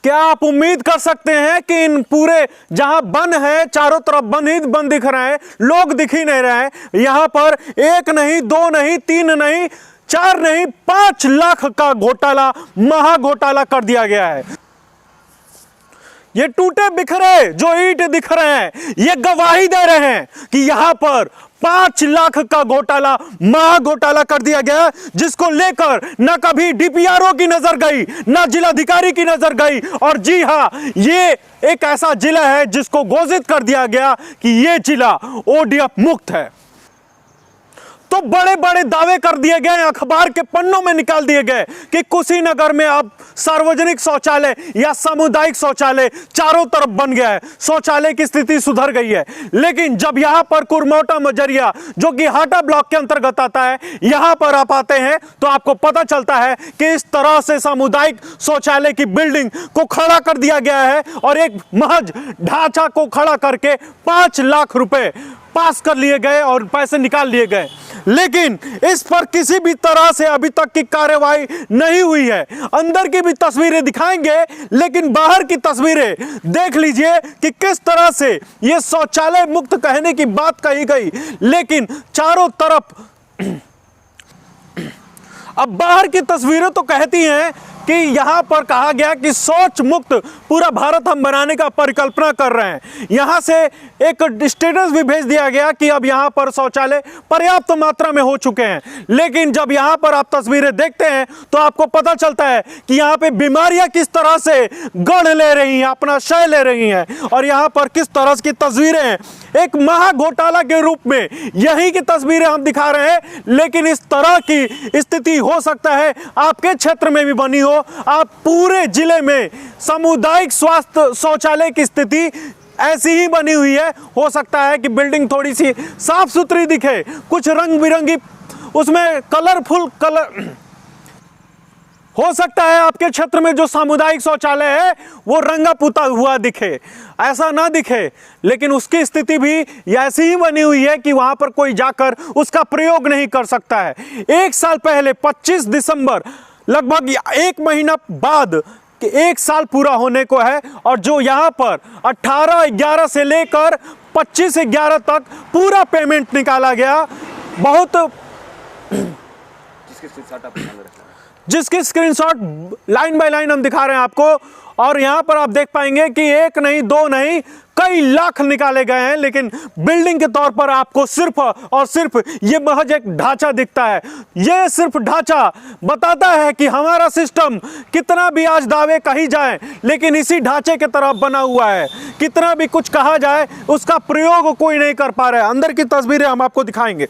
क्या आप उम्मीद कर सकते हैं कि इन पूरे जहां वन है, चारों तरफ वन ही वन दिख रहे हैं, लोग दिख ही नहीं रहे हैं, यहां पर एक नहीं, दो नहीं, तीन नहीं, चार नहीं, 5 लाख का घोटाला, महा घोटाला कर दिया गया है। ये टूटे बिखरे जो ईंट दिख रहे हैं, ये गवाही दे रहे हैं कि यहां पर 5 लाख का घोटाला, महा घोटाला कर दिया गया, जिसको लेकर ना कभी डीपीआरओ की नजर गई, ना जिलाधिकारी की नजर गई। और जी हां, ये एक ऐसा जिला है जिसको घोषित कर दिया गया कि ये जिला ओडीएफ मुक्त है। तो बड़े बड़े दावे कर दिए गए, अखबार के पन्नों में निकाल दिए गए कि कुशीनगर में अब सार्वजनिक शौचालय या सामुदायिक शौचालय चारों तरफ बन गया है, शौचालय की स्थिति सुधर गई है। लेकिन जब यहां पर कुरमोटा मजरिया, जो कि हाटा ब्लॉक के अंतर्गत आता है, यहां पर आप आते हैं तो आपको पता चलता है कि इस तरह से सामुदायिक शौचालय की बिल्डिंग को खड़ा कर दिया गया है और एक महज ढांचा को खड़ा करके 5 लाख रुपए पास कर लिए गए और पैसे निकाल लिए गए। लेकिन इस पर किसी भी तरह से अभी तक की कार्रवाई नहीं हुई है। अंदर की भी तस्वीरें दिखाएंगे, लेकिन बाहर की तस्वीरें देख लीजिए कि किस तरह से यह शौचालय मुक्त कहने की बात कही गई, लेकिन चारों तरफ अब बाहर की तस्वीरें तो कहती हैं कि यहां पर कहा गया कि शौच मुक्त पूरा भारत हम बनाने का परिकल्पना कर रहे हैं। यहां से एक स्टेटस भी भेज दिया गया कि अब यहां पर शौचालय पर्याप्त मात्रा में हो चुके हैं। लेकिन जब यहां पर आप तस्वीरें देखते हैं तो आपको पता चलता है कि यहां पे बीमारियां किस तरह से गढ़ ले रही हैं, अपना शय ले रही हैं, और यहां पर किस तरह की तस्वीरें हैं। एक महा घोटाला के रूप में यही की तस्वीरें हम दिखा रहे हैं, लेकिन इस तरह की स्थिति हो सकता है आपके क्षेत्र में भी बनी हो। आप पूरे जिले में सामुदायिक स्वास्थ्य शौचालय की स्थिति ऐसी ही बनी हुई है। हो सकता है कि बिल्डिंग थोड़ी सी साफ सुथरी दिखे, कुछ रंग बिरंगी उसमें कलरफुल कलर, हो सकता है आपके क्षेत्र में जो सामुदायिक शौचालय है वो रंगा पुता हुआ दिखे, ऐसा ना दिखे, लेकिन उसकी स्थिति भी ऐसी ही बनी हुई है कि वहां पर कोई जाकर उसका प्रयोग नहीं कर सकता है। 1 साल पहले 25 दिसंबर, लगभग 1 महीना बाद कि 1 साल पूरा होने को है, और जो यहां पर 18/11 से लेकर 25/11 तक पूरा पेमेंट निकाला गया। बहुत जिसकी स्क्रीनशॉट लाइन बाय लाइन हम दिखा रहे हैं आपको, और यहां पर आप देख पाएंगे कि 1 नहीं, 2 नहीं, कई लाख निकाले गए हैं। लेकिन बिल्डिंग के तौर पर आपको सिर्फ और सिर्फ ये महज एक ढांचा दिखता है। ये सिर्फ ढांचा बताता है कि हमारा सिस्टम कितना भी आज दावे कही जाए, लेकिन इसी ढांचे के तरफ बना हुआ है। कितना भी कुछ कहा जाए, उसका प्रयोग कोई नहीं कर पा रहा है। अंदर की तस्वीरें हम आपको दिखाएंगे।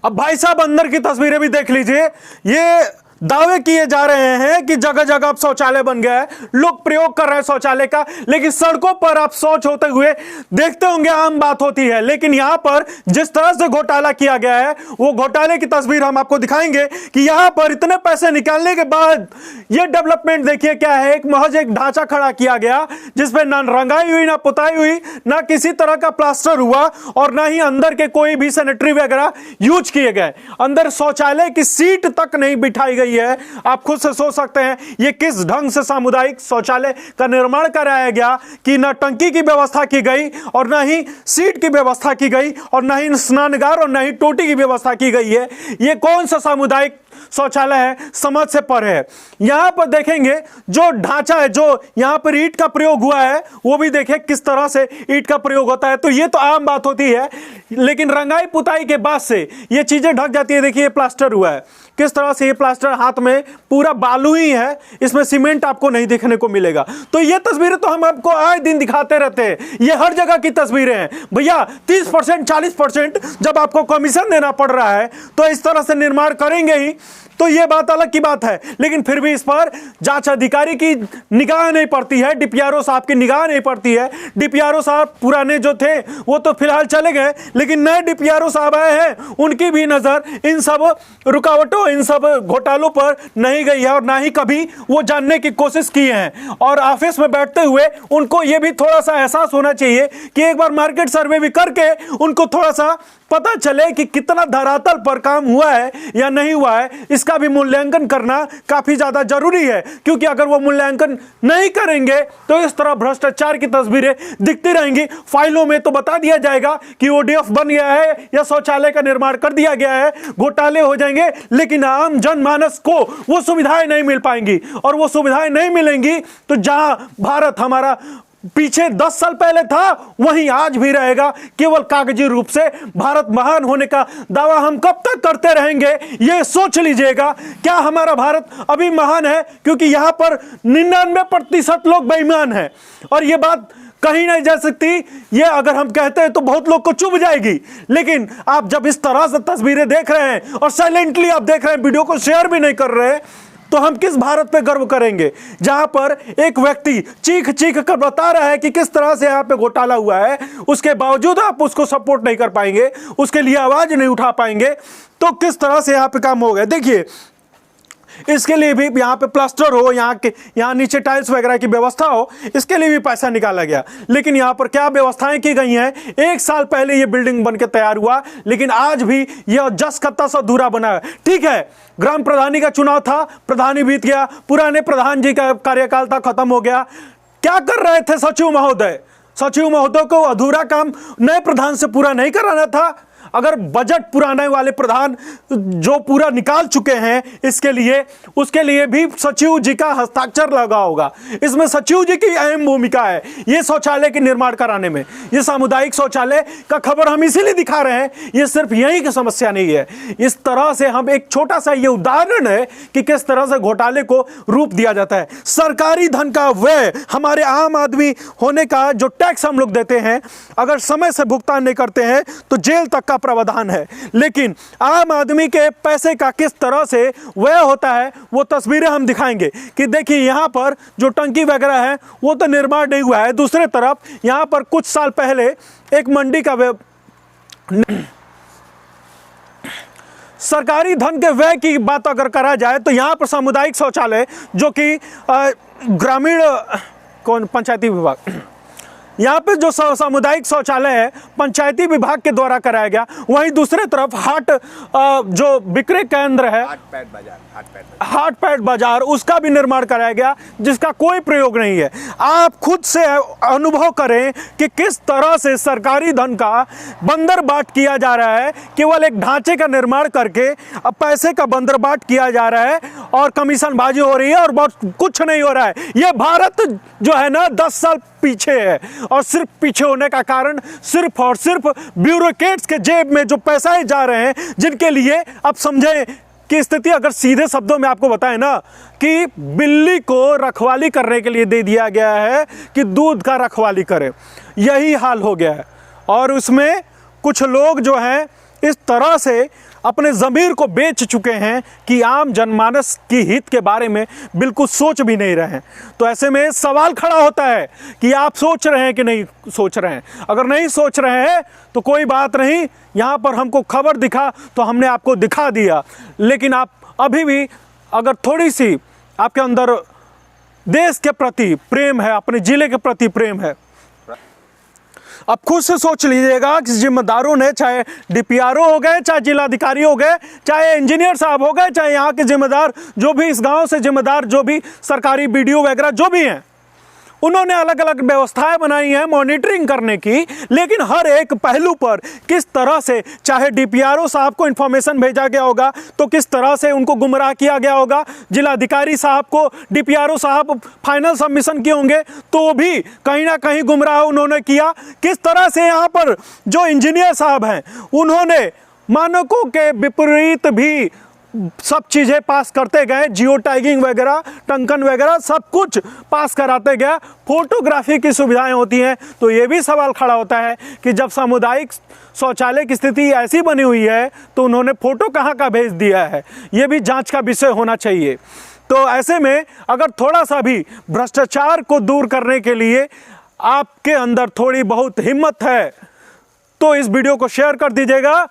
अब भाई साहब अंदर की तस्वीरें भी देख लीजिए। ये दावे किए जा रहे हैं कि जगह जगह अब शौचालय बन गया है, लोग प्रयोग कर रहे हैं शौचालय का, लेकिन सड़कों पर आप शौच होते हुए देखते होंगे, आम बात होती है। लेकिन यहां पर जिस तरह से घोटाला किया गया है, वो घोटाले की तस्वीर हम आपको दिखाएंगे कि यहां पर इतने पैसे निकालने के बाद ये डेवलपमेंट देखिए क्या है। एक महज एक ढांचा खड़ा किया गया जिसपे ना रंगाई हुई, ना पुताई हुई, ना किसी तरह का प्लास्टर हुआ, और ना ही अंदर के कोई भी सैनिटरी वगैरह यूज किए गए। अंदर शौचालय की सीट तक नहीं बिठाई गई है। आप खुद से सोच सकते हैं ये किस ढंग से सामुदायिक शौचालय का निर्माण कराया गया कि ना टंकी की व्यवस्था की गई, और ना ही सीट की व्यवस्था की गई, और ना ही स्नानगार और ना ही टोटी की व्यवस्था की गई है। ये कौन सा सामुदायिक शौचालय है, समझ से परे है। यहां पर देखेंगे जो ढांचा है, जो यहां पर ईंट का प्रयोग हुआ है, वो भी देखें किस तरह से ईंट का प्रयोग होता है। तो ये तो आम बात होती है, लेकिन रंगाई पुताई के बाद से ये चीजें ढक जाती है। देखिए प्लास्टर हुआ है, किस तरह से ये प्लास्टर हाथ में पूरा बालू ही है, इसमें सीमेंट आपको नहीं देखने को मिलेगा। तो ये तस्वीरें तो हम आपको आए दिन दिखाते रहते हैं, ये हर जगह की तस्वीरें हैं भैया। 30% 40% जब आपको कमीशन देना पड़ रहा है तो इस तरह से निर्माण करेंगे ही, तो ये बात अलग की बात है। लेकिन फिर भी इस पर जांच अधिकारी की निगाह नहीं पड़ती है, डीपीआरओ साहब की निगाह नहीं पड़ती है। डीपीआरओ साहब पुराने जो थे वो तो फिलहाल चले गए, लेकिन नए डीपीआरओ साहब आए हैं, उनकी भी नजर इन सब रुकावटों इन सब घोटालों पर नहीं गई है और ना ही कभी वो जानने की कोशिश की है। और ऑफिस में बैठते हुए उनको ये भी थोड़ा सा एहसास होना चाहिए कि एक बार मार्केट सर्वे भी करके उनको थोड़ा सा पता चले कि कितना धरातल पर काम हुआ है या नहीं हुआ है, इसका भी मूल्यांकन करना काफी ज्यादा जरूरी है। क्योंकि अगर वो मूल्यांकन नहीं करेंगे तो इस तरह भ्रष्टाचार की तस्वीरें दिखती रहेंगी। फाइलों में तो बता दिया जाएगा कि ओडीएफ बन गया है या शौचालय का निर्माण कर दिया गया है, घोटाले हो जाएंगे, लेकिन आम जनमानस को वो सुविधाएं नहीं मिल पाएंगी। और वो सुविधाएं नहीं मिलेंगी तो जहां भारत हमारा पीछे 10 साल पहले था वहीं आज भी रहेगा। केवल कागजी रूप से भारत महान होने का दावा हम कब तक करते रहेंगे, ये सोच लीजिएगा। क्या हमारा भारत अभी महान है? क्योंकि यहां पर 99% लोग बेईमान हैं और ये बात कहीं नहीं जा सकती। ये अगर हम कहते हैं तो बहुत लोग को चुभ जाएगी, लेकिन आप जब इस तरह से तस्वीरें देख रहे हैं और साइलेंटली आप देख रहे हैं, वीडियो को शेयर भी नहीं कर रहे, तो हम किस भारत पे गर्व करेंगे जहां पर एक व्यक्ति चीख चीख कर बता रहा है कि किस तरह से यहां पे घोटाला हुआ है, उसके बावजूद आप उसको सपोर्ट नहीं कर पाएंगे, उसके लिए आवाज नहीं उठा पाएंगे, तो किस तरह से यहां पे काम हो गया। देखिए, इसके लिए भी यहाँ पे प्लास्टर हो, यहाँ नीचे टाइल्स वगैरह की व्यवस्था हो, इसके लिए भी पैसा निकाला गया। लेकिन यहाँ पर क्या व्यवस्थाएं की गई हैं? 1 साल पहले ये बिल्डिंग बनकर तैयार हुआ, लेकिन आज भी यह जस का तस अधूरा बना है। ठीक है, ग्राम प्रधानी का चुनाव था, प्रधानी बीत गया, पुराने प्रधान जी का कार्यकाल था, खत्म हो गया। क्या कर रहे थे सचिव महोदय? सचिव महोदय को अधूरा काम नए प्रधान से पूरा नहीं कराना था? अगर बजट पुराने वाले प्रधान जो पूरा निकाल चुके हैं इसके लिए, उसके लिए भी सचिव जी का हस्ताक्षर लगा होगा। इसमें सचिव जी की अहम भूमिका है ये शौचालय के निर्माण कराने में। ये सामुदायिक शौचालय का खबर हम इसीलिए दिखा रहे हैं, ये सिर्फ यही की समस्या नहीं है। इस तरह से हम एक छोटा सा ये उदाहरण है कि किस तरह से घोटाले को रूप दिया जाता है। सरकारी धन का व्यय, हमारे आम आदमी होने का जो टैक्स हम लोग देते हैं, अगर समय से भुगतान नहीं करते हैं तो जेल तक का प्रावधान है। लेकिन आम आदमी के पैसे का किस तरह से व्यय होता है वो तस्वीरें हम दिखाएंगे कि देखिए यहां पर जो टंकी वगैरह है वो तो निर्माण नहीं हुआ है। दूसरे तरफ यहां पर कुछ साल पहले एक मंडी का सरकारी धन के व्यय की बात अगर करा जाए तो यहां पर सामुदायिक शौचालय जो कि ग्रामीण पंचायती विभाग, यहाँ पे जो सामुदायिक शौचालय है पंचायती विभाग के द्वारा कराया गया। वहीं दूसरे तरफ हाट जो विक्रय केंद्र है, हाट पैट बाजार, उसका भी निर्माण कराया गया जिसका कोई प्रयोग नहीं है। आप खुद से अनुभव करें कि किस तरह से सरकारी धन का बंदरबाट किया जा रहा है। केवल एक ढांचे का निर्माण करके अब पैसे का बंदरबाट किया जा रहा है और कमीशनबाजी हो रही है और बहुत कुछ नहीं हो रहा है। यह भारत जो है ना 10 साल पीछे है और सिर्फ पीछे होने का कारण सिर्फ और सिर्फ ब्यूरोक्रेट्स के जेब में जो पैसे जा रहे हैं, जिनके लिए आप समझें कि स्थिति अगर सीधे शब्दों में आपको बताएं ना कि बिल्ली को रखवाली करने के लिए दे दिया गया है कि दूध का रखवाली करे, यही हाल हो गया है। और उसमें कुछ लोग जो हैं इस तरह से अपने ज़मीर को बेच चुके हैं कि आम जनमानस की हित के बारे में बिल्कुल सोच भी नहीं रहे हैं। तो ऐसे में सवाल खड़ा होता है कि आप सोच रहे हैं कि नहीं सोच रहे हैं। अगर नहीं सोच रहे हैं तो कोई बात नहीं, यहाँ पर हमको खबर दिखा तो हमने आपको दिखा दिया। लेकिन आप अभी भी अगर थोड़ी सी आपके अंदर देश के प्रति प्रेम है, अपने ज़िले के प्रति प्रेम है, अब खुद से सोच लीजिएगा कि जिम्मेदारों ने, चाहे डीपीआरओ हो गए, चाहे जिलाधिकारी हो गए, चाहे इंजीनियर साहब हो गए, चाहे यहाँ के जिम्मेदार जो भी इस गांव से जिम्मेदार जो भी सरकारी बीडीओ वगैरह जो भी हैं, उन्होंने अलग अलग व्यवस्थाएं बनाई हैं मॉनिटरिंग करने की। लेकिन हर एक पहलू पर किस तरह से, चाहे डीपीआरओ साहब को इन्फॉर्मेशन भेजा गया होगा तो किस तरह से उनको गुमराह किया गया होगा, जिलाधिकारी साहब को डीपीआरओ साहब फाइनल सबमिशन किए होंगे तो भी कहीं ना कहीं गुमराह उन्होंने किया। किस तरह से यहाँ पर जो इंजीनियर साहब हैं उन्होंने मानकों के विपरीत भी सब चीज़ें पास करते गए, जियो टैगिंग वगैरह, टंकन वगैरह सब कुछ पास कराते गए। फोटोग्राफी की सुविधाएं होती हैं तो ये भी सवाल खड़ा होता है कि जब सामुदायिक शौचालय की स्थिति ऐसी बनी हुई है तो उन्होंने फ़ोटो कहाँ का भेज दिया है, ये भी जांच का विषय होना चाहिए। तो ऐसे में अगर थोड़ा सा भी भ्रष्टाचार को दूर करने के लिए आपके अंदर थोड़ी बहुत हिम्मत है तो इस वीडियो को शेयर कर दीजिएगा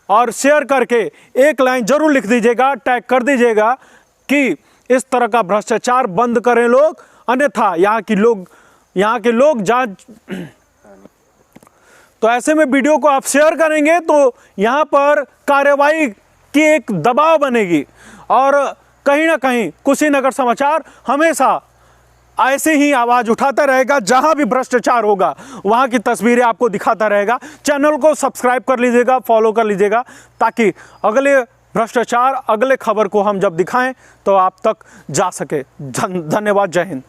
और शेयर करके एक लाइन जरूर लिख दीजिएगा, टैग कर दीजिएगा कि इस तरह का भ्रष्टाचार बंद करें लोग, अन्यथा यहाँ के लोग जांच। तो ऐसे में वीडियो को आप शेयर करेंगे तो यहाँ पर कार्रवाई की एक दबाव बनेगी और कहीं ना कहीं कुशीनगर समाचार हमेशा ऐसे ही आवाज उठाता रहेगा। जहां भी भ्रष्टाचार होगा वहां की तस्वीरें आपको दिखाता रहेगा। चैनल को सब्सक्राइब कर लीजिएगा, फॉलो कर लीजिएगा, ताकि अगले भ्रष्टाचार, अगले खबर को हम जब दिखाएं तो आप तक जा सके। धन्यवाद। जय हिंद।